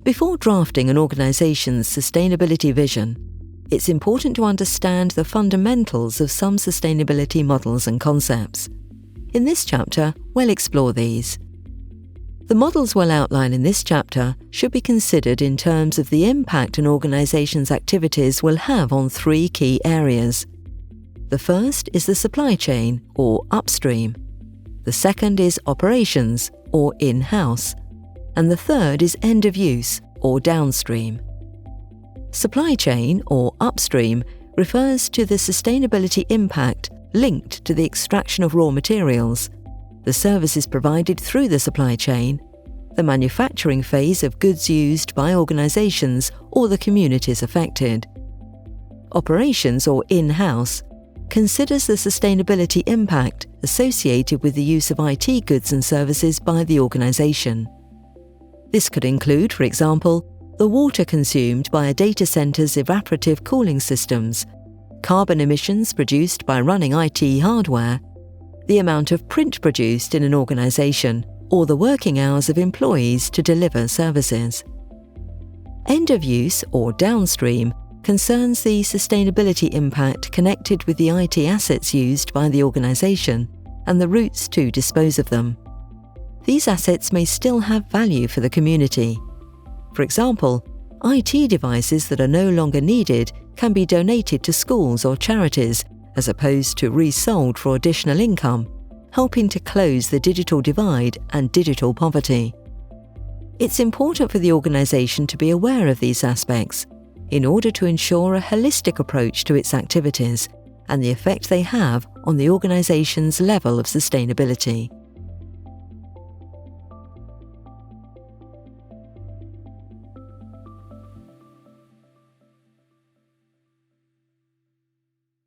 Before drafting an organization's sustainability vision, it's important to understand the fundamentals of some sustainability models and concepts. In this chapter, we'll explore these. The models we'll outline in this chapter should be considered in terms of the impact an organization's activities will have on three key areas. The first is the supply chain, or upstream. The second is operations, or in-house. And the third is end of use, or downstream. Supply chain, or upstream, refers to the sustainability impact linked to the extraction of raw materials, the services provided through the supply chain, the manufacturing phase of goods used by organizations or the communities affected. Operations, or in-house, considers the sustainability impact associated with the use of IT goods and services by the organization. This could include, for example, the water consumed by a data center's evaporative cooling systems, carbon emissions produced by running IT hardware, the amount of print produced in an organization, or the working hours of employees to deliver services. End of use, or downstream, concerns the sustainability impact connected with the IT assets used by the organization and the routes to dispose of them. These assets may still have value for the community. For example, IT devices that are no longer needed can be donated to schools or charities as opposed to resold for additional income, helping to close the digital divide and digital poverty. It's important for the organization to be aware of these aspects in order to ensure a holistic approach to its activities and the effect they have on the organization's level of sustainability.